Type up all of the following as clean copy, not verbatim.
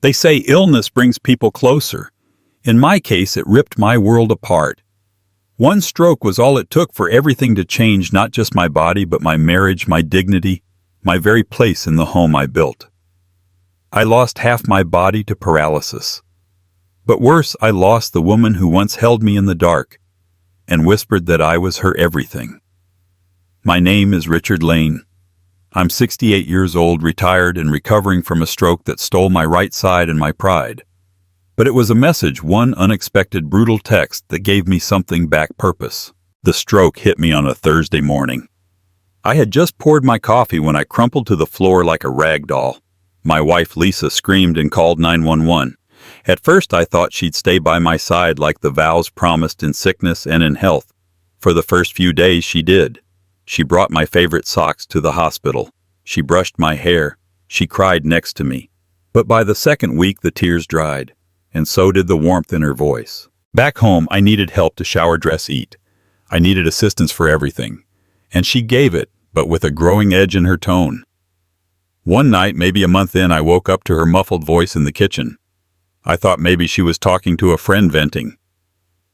They say illness brings people closer. In my case, it ripped my world apart. One stroke was all it took for everything to change, not just my body, but my marriage, my dignity, my very place in the home I built. I lost half my body to paralysis. But worse, I lost the woman who once held me in the dark and whispered that I was her everything. My name is Richard Lane. I'm 68 years old, retired, and recovering from a stroke that stole my right side and my pride. But it was a message, one unexpected, brutal text that gave me something back: purpose. The stroke hit me on a Thursday morning. I had just poured my coffee when I crumpled to the floor like a rag doll. My wife, Lisa, screamed and called 911. At first, I thought she'd stay by my side like the vows promised in sickness and in health. For the first few days, she did. She brought my favorite socks to the hospital. She brushed my hair. She cried next to me. But by the second week, the tears dried, and so did the warmth in her voice. Back home, I needed help to shower, dress, eat. I needed assistance for everything. And she gave it, but with a growing edge in her tone. One night, maybe a month in, I woke up to her muffled voice in the kitchen. I thought maybe she was talking to a friend, venting.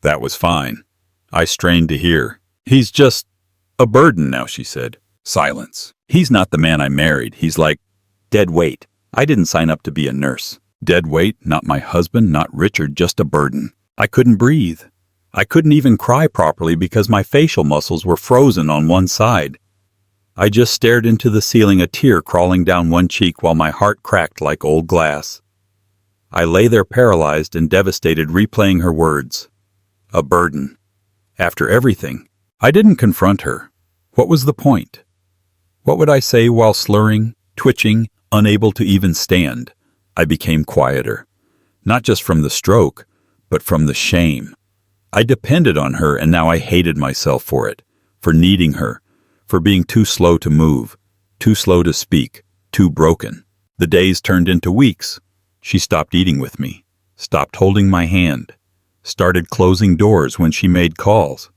That was fine. I strained to hear. "He's just a burden now," she said. Silence. "He's not the man I married. He's like dead weight. I didn't sign up to be a nurse." Dead weight, not my husband, not Richard, just a burden. I couldn't breathe. I couldn't even cry properly because my facial muscles were frozen on one side. I just stared into the ceiling, a tear crawling down one cheek while my heart cracked like old glass. I lay there paralyzed and devastated, replaying her words. A burden. After everything. I didn't confront her. What was the point? What would I say while slurring, twitching, unable to even stand? I became quieter. Not just from the stroke, but from the shame. I depended on her, and now I hated myself for it, for needing her, for being too slow to move, too slow to speak, too broken. The days turned into weeks. She stopped eating with me, stopped holding my hand, started closing doors when she made calls.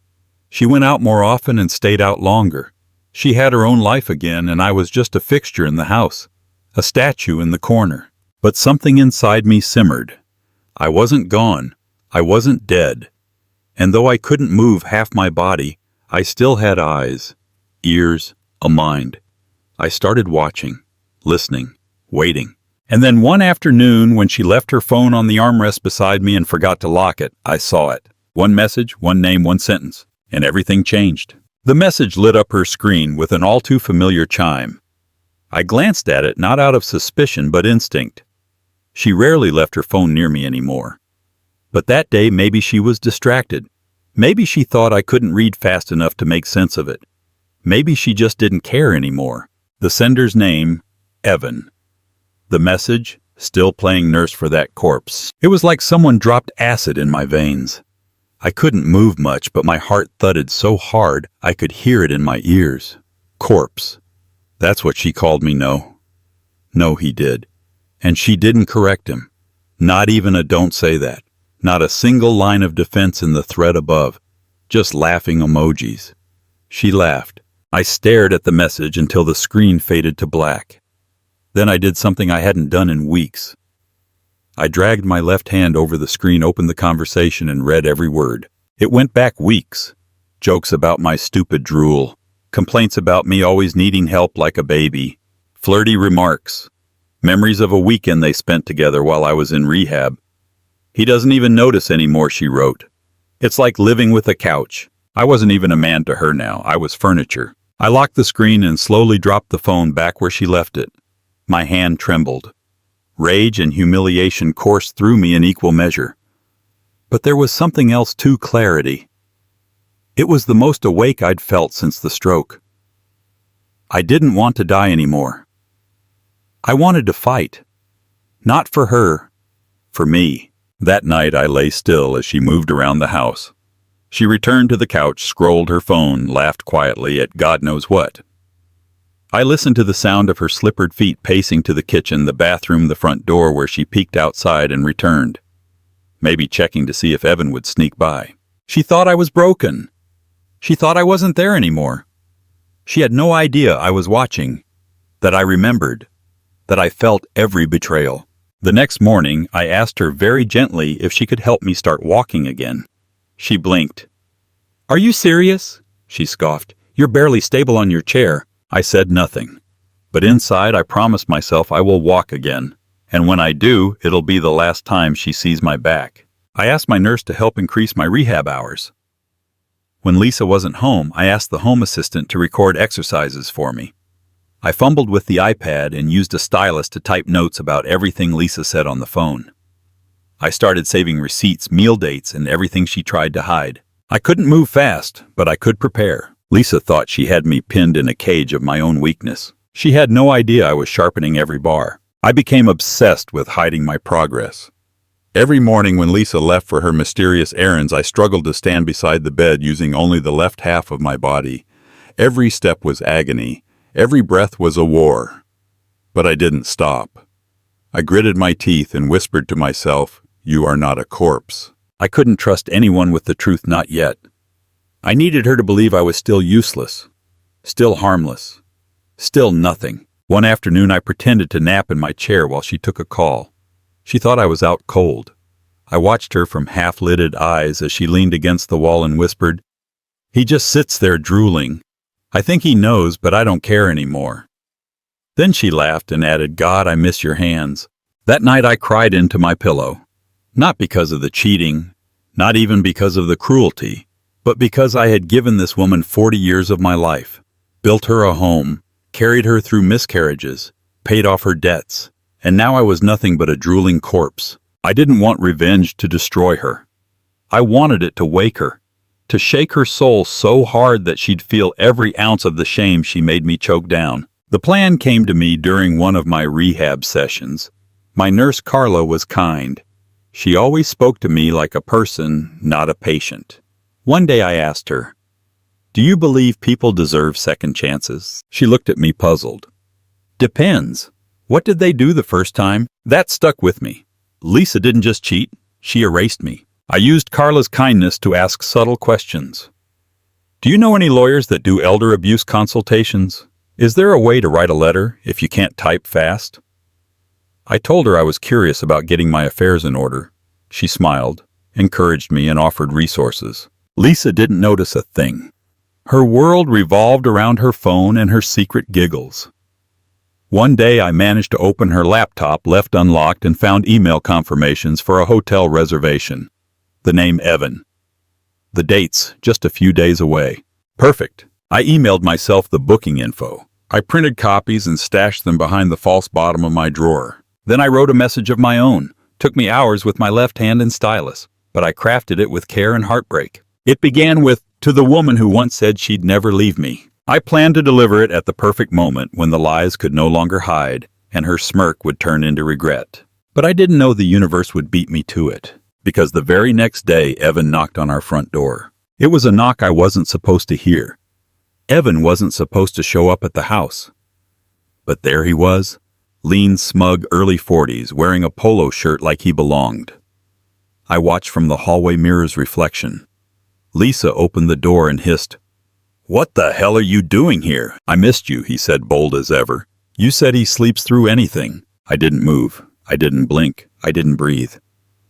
She went out more often and stayed out longer. She had her own life again, and I was just a fixture in the house, a statue in the corner. But something inside me simmered. I wasn't gone. I wasn't dead. And though I couldn't move half my body, I still had eyes, ears, a mind. I started watching, listening, waiting. And then one afternoon, when she left her phone on the armrest beside me and forgot to lock it, I saw it. One message, one name, one sentence, and everything changed. The message lit up her screen with an all-too-familiar chime. I glanced at it, not out of suspicion, but instinct. She rarely left her phone near me anymore. But that day, maybe she was distracted. Maybe she thought I couldn't read fast enough to make sense of it. Maybe she just didn't care anymore. The sender's name, Evan. The message, still playing nurse for that corpse. It was like someone dropped acid in my veins. I couldn't move much, but my heart thudded so hard I could hear it in my ears. Corpse. That's what she called me, no. No, he did. And she didn't correct him. Not even a "don't say that." Not a single line of defense in the thread above. Just laughing emojis. She laughed. I stared at the message until the screen faded to black. Then I did something I hadn't done in weeks. I dragged my left hand over the screen, opened the conversation, and read every word. It went back weeks. Jokes about my stupid drool. Complaints about me always needing help like a baby. Flirty remarks. Memories of a weekend they spent together while I was in rehab. "He doesn't even notice anymore," she wrote. "It's like living with a couch." I wasn't even a man to her now. I was furniture. I locked the screen and slowly dropped the phone back where she left it. My hand trembled. Rage and humiliation coursed through me in equal measure. But there was something else too: clarity. It was the most awake I'd felt since the stroke. I didn't want to die anymore. I wanted to fight. Not for her, for me. That night I lay still as she moved around the house. She returned to the couch, scrolled her phone, laughed quietly at God knows what. I listened to the sound of her slippered feet pacing to the kitchen, the bathroom, the front door, where she peeked outside and returned. Maybe checking to see if Evan would sneak by. She thought I was broken. She thought I wasn't there anymore. She had no idea I was watching, that I remembered, that I felt every betrayal. The next morning, I asked her very gently if she could help me start walking again. She blinked. "Are you serious?" she scoffed. "You're barely stable on your chair." I said nothing. But inside, I promised myself I will walk again. And when I do, it'll be the last time she sees my back. I asked my nurse to help increase my rehab hours. When Lisa wasn't home, I asked the home assistant to record exercises for me. I fumbled with the iPad and used a stylus to type notes about everything Lisa said on the phone. I started saving receipts, meal dates, and everything she tried to hide. I couldn't move fast, but I could prepare. Lisa thought she had me pinned in a cage of my own weakness. She had no idea I was sharpening every bar. I became obsessed with hiding my progress. Every morning when Lisa left for her mysterious errands, I struggled to stand beside the bed using only the left half of my body. Every step was agony. Every breath was a war. But I didn't stop. I gritted my teeth and whispered to myself, "You are not a corpse." I couldn't trust anyone with the truth, not yet. I needed her to believe I was still useless, still harmless, still nothing. One afternoon I pretended to nap in my chair while she took a call. She thought I was out cold. I watched her from half-lidded eyes as she leaned against the wall and whispered, "He just sits there drooling. I think he knows, but I don't care anymore." Then she laughed and added, "God, I miss your hands." That night I cried into my pillow. Not because of the cheating, not even because of the cruelty, but because I had given this woman 40 years of my life, built her a home, carried her through miscarriages, paid off her debts, and now I was nothing but a drooling corpse. I didn't want revenge to destroy her. I wanted it to wake her, to shake her soul so hard that she'd feel every ounce of the shame she made me choke down. The plan came to me during one of my rehab sessions. My nurse Carla was kind. She always spoke to me like a person, not a patient. One day I asked her, "Do you believe people deserve second chances?" She looked at me puzzled. "Depends. What did they do the first time?" That stuck with me. Lisa didn't just cheat, she erased me. I used Carla's kindness to ask subtle questions. "Do you know any lawyers that do elder abuse consultations? Is there a way to write a letter if you can't type fast?" I told her I was curious about getting my affairs in order. She smiled, encouraged me, and offered resources. Lisa didn't notice a thing. Her world revolved around her phone and her secret giggles. One day I managed to open her laptop left unlocked and found email confirmations for a hotel reservation. The name Evan. The dates just a few days away. Perfect. I emailed myself the booking info. I printed copies and stashed them behind the false bottom of my drawer. Then I wrote a message of my own. Took me hours with my left hand and stylus, but I crafted it with care and heartbreak. It began with, "To the woman who once said she'd never leave me." I planned to deliver it at the perfect moment when the lies could no longer hide and her smirk would turn into regret. But I didn't know the universe would beat me to it, because the very next day Evan knocked on our front door. It was a knock I wasn't supposed to hear. Evan wasn't supposed to show up at the house. But there he was, lean, smug, early 40s, wearing a polo shirt like he belonged. I watched from the hallway mirror's reflection. Lisa opened the door and hissed, "What the hell are you doing here?" "I missed you," he said, bold as ever. "You said he sleeps through anything." I didn't move. I didn't blink. I didn't breathe.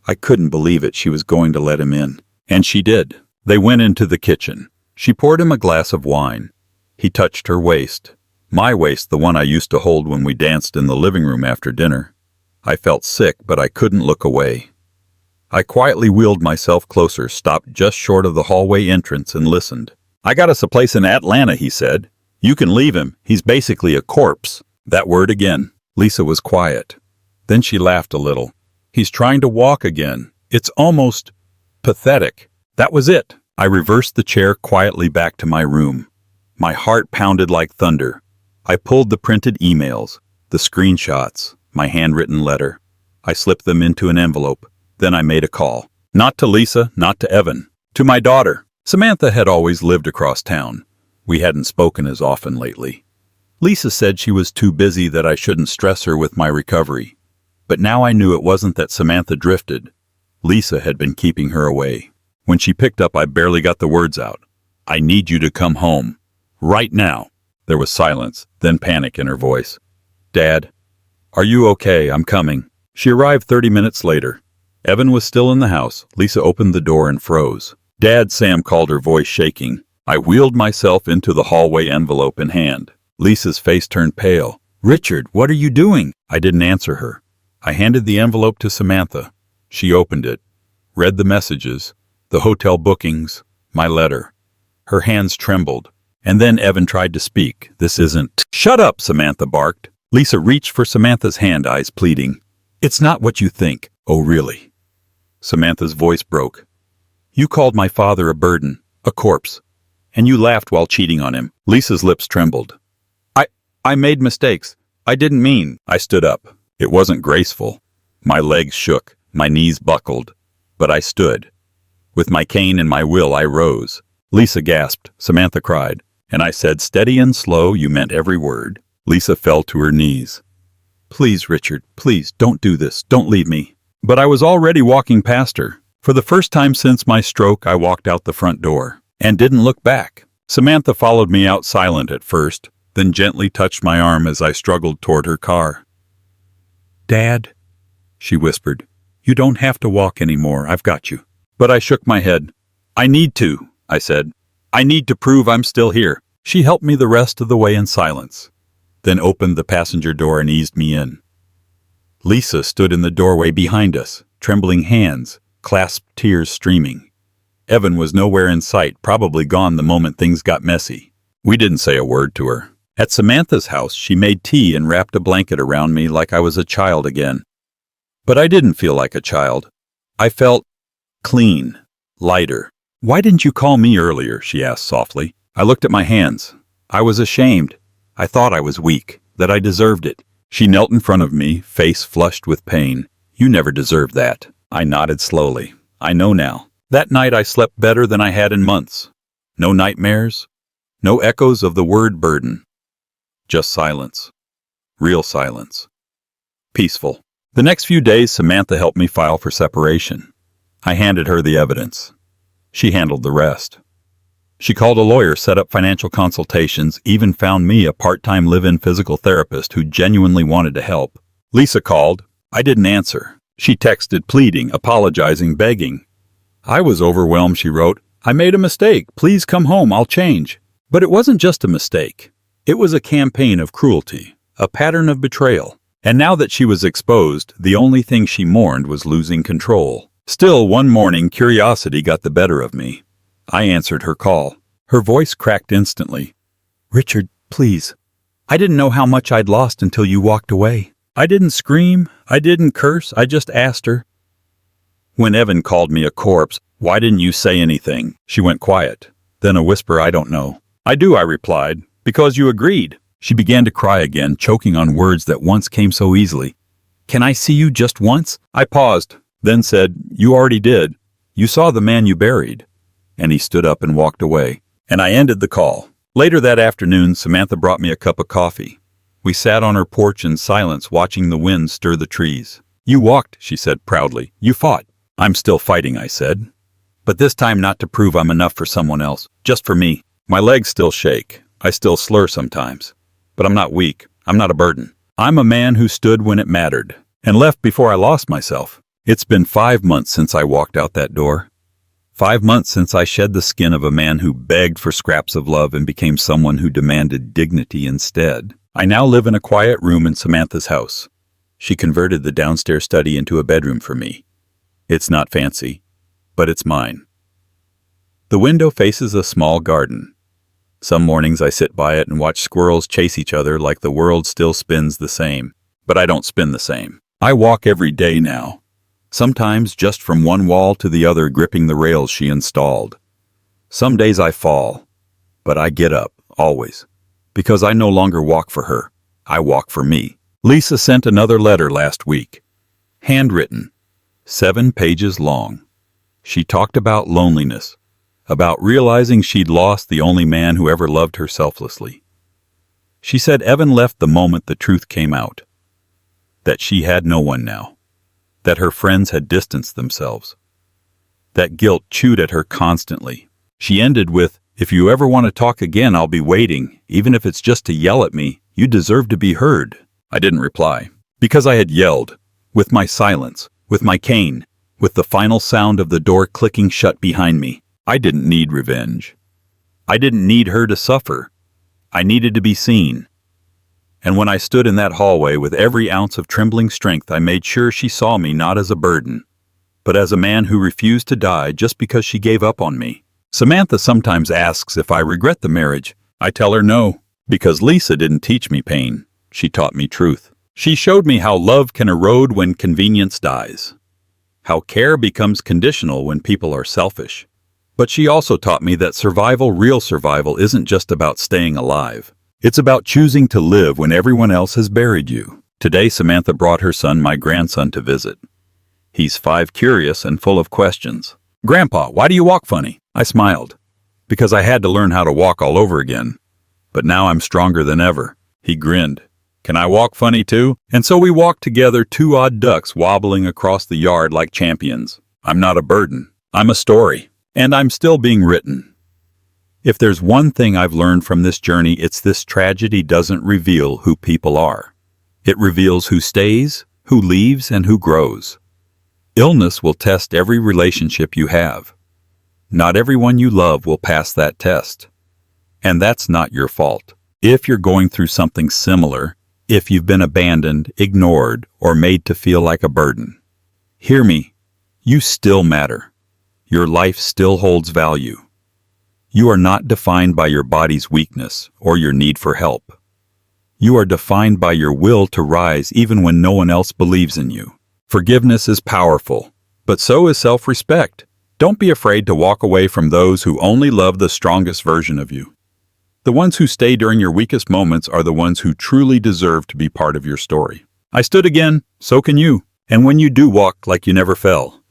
I couldn't believe it. She was going to let him in. And she did. They went into the kitchen. She poured him a glass of wine. He touched her waist. My waist, the one I used to hold when we danced in the living room after dinner. I felt sick, but I couldn't look away. I quietly wheeled myself closer, stopped just short of the hallway entrance, and listened. "I got us a place in Atlanta," he said. "You can leave him. He's basically a corpse." That word again. Lisa was quiet. Then she laughed a little. "He's trying to walk again. It's almost pathetic." That was it. I reversed the chair quietly back to my room. My heart pounded like thunder. I pulled the printed emails, the screenshots, my handwritten letter. I slipped them into an envelope. Then I made a call. Not to Lisa, not to Evan. To my daughter. Samantha had always lived across town. We hadn't spoken as often lately. Lisa said she was too busy, that I shouldn't stress her with my recovery. But now I knew it wasn't that Samantha drifted. Lisa had been keeping her away. When she picked up, I barely got the words out. "I need you to come home. Right now." There was silence, then panic in her voice. "Dad, are you okay? I'm coming." She arrived 30 minutes later. Evan was still in the house. Lisa opened the door and froze. "Dad," Sam called, her voice shaking. I wheeled myself into the hallway, envelope in hand. Lisa's face turned pale. "Richard, what are you doing?" I didn't answer her. I handed the envelope to Samantha. She opened it, read the messages, the hotel bookings, my letter. Her hands trembled. And then Evan tried to speak. "This isn't—" "Shut up," Samantha barked. Lisa reached for Samantha's hand, eyes pleading. "It's not what you think." "Oh, really?" Samantha's voice broke. "You called my father a burden, a corpse, and you laughed while cheating on him." Lisa's lips trembled. I made mistakes. I didn't mean." I stood up. It wasn't graceful. My legs shook, my knees buckled. But I stood. With my cane and my will, I rose. Lisa gasped. Samantha cried. And I said, steady and slow, you meant every word. Lisa fell to her knees. "Please, Richard, please, don't do this. Don't leave me." But I was already walking past her. For the first time since my stroke, I walked out the front door and didn't look back. Samantha followed me out, silent at first, then gently touched my arm as I struggled toward her car. "Dad," she whispered, "you don't have to walk anymore. I've got you." But I shook my head. "I need to," I said. "I need to prove I'm still here." She helped me the rest of the way in silence, then opened the passenger door and eased me in. Lisa stood in the doorway behind us, trembling hands, clasped, tears streaming. Evan was nowhere in sight, probably gone the moment things got messy. We didn't say a word to her. At Samantha's house, she made tea and wrapped a blanket around me like I was a child again. But I didn't feel like a child. I felt clean, lighter. "Why didn't you call me earlier?" she asked softly. I looked at my hands. I was ashamed. I thought I was weak, that I deserved it. She knelt in front of me, face flushed with pain. "You never deserved that." I nodded slowly. "I know now. That night I slept better than I had in months. No nightmares, no echoes of the word burden. Just silence. Real silence. Peaceful." The next few days, Samantha helped me file for separation. I handed her the evidence. She handled the rest. She called a lawyer, set up financial consultations, even found me a part-time live-in physical therapist who genuinely wanted to help. Lisa called. I didn't answer. She texted, pleading, apologizing, begging. I was overwhelmed, she wrote. "I made a mistake. Please come home. I'll change." But it wasn't just a mistake. It was a campaign of cruelty, a pattern of betrayal. And now that she was exposed, the only thing she mourned was losing control. Still, one morning, curiosity got the better of me. I answered her call. Her voice cracked instantly. "Richard, please. I didn't know how much I'd lost until you walked away." I didn't scream. I didn't curse. I just asked her. When Evan called me a corpse, "Why didn't you say anything?" She went quiet. Then a whisper, "I don't know." "I do," I replied. "Because you agreed." She began to cry again, choking on words that once came so easily. "Can I see you just once?" I paused, then said, "You already did. You saw the man you buried." And he stood up and walked away. And I ended the call. Later that afternoon, Samantha brought me a cup of coffee. We sat on her porch in silence, watching the wind stir the trees. "You walked," she said proudly. "You fought." "I'm still fighting," I said. "But this time not to prove I'm enough for someone else, just for me. My legs still shake. I still slur sometimes. But I'm not weak. I'm not a burden. I'm a man who stood when it mattered, and left before I lost myself." It's been 5 months since I walked out that door. 5 months since I shed the skin of a man who begged for scraps of love and became someone who demanded dignity instead. I now live in a quiet room in Samantha's house. She converted the downstairs study into a bedroom for me. It's not fancy, but it's mine. The window faces a small garden. Some mornings I sit by it and watch squirrels chase each other like the world still spins the same. But I don't spin the same. I walk every day now. Sometimes just from one wall to the other, gripping the rails she installed. Some days I fall, but I get up, always. Because I no longer walk for her. I walk for me. Lisa sent another letter last week. Handwritten. 7 pages long. She talked about loneliness. About realizing she'd lost the only man who ever loved her selflessly. She said Evan left the moment the truth came out. That she had no one now. That her friends had distanced themselves. That guilt chewed at her constantly. She ended with, "If you ever want to talk again, I'll be waiting, even if it's just to yell at me. You deserve to be heard." I didn't reply. Because I had yelled. with my silence, with my cane, with the final sound of the door clicking shut behind me. I didn't need revenge. I didn't need her to suffer. I needed to be seen. And when I stood in that hallway with every ounce of trembling strength, I made sure she saw me not as a burden, but as a man who refused to die just because she gave up on me. Samantha sometimes asks if I regret the marriage. I tell her no, because Lisa didn't teach me pain. She taught me truth. She showed me how love can erode when convenience dies, how care becomes conditional when people are selfish. But she also taught me that survival, real survival, isn't just about staying alive. It's about choosing to live when everyone else has buried you. Today, Samantha brought her son, my grandson, to visit. He's 5, curious and full of questions. "Grandpa, why do you walk funny?" I smiled. "Because I had to learn how to walk all over again. But now I'm stronger than ever." He grinned. "Can I walk funny too?" And so we walked together, 2 odd ducks wobbling across the yard like champions. I'm not a burden. I'm a story. And I'm still being written. If there's one thing I've learned from this journey, it's this: tragedy doesn't reveal who people are. It reveals who stays, who leaves, and who grows. Illness will test every relationship you have. Not everyone you love will pass that test. And that's not your fault. If you're going through something similar, if you've been abandoned, ignored, or made to feel like a burden, hear me. You still matter. Your life still holds value. You are not defined by your body's weakness or your need for help. You are defined by your will to rise even when no one else believes in you. Forgiveness is powerful, but so is self-respect. Don't be afraid to walk away from those who only love the strongest version of you. The ones who stay during your weakest moments are the ones who truly deserve to be part of your story. I stood again, so can you. And when you do walk like you never fell,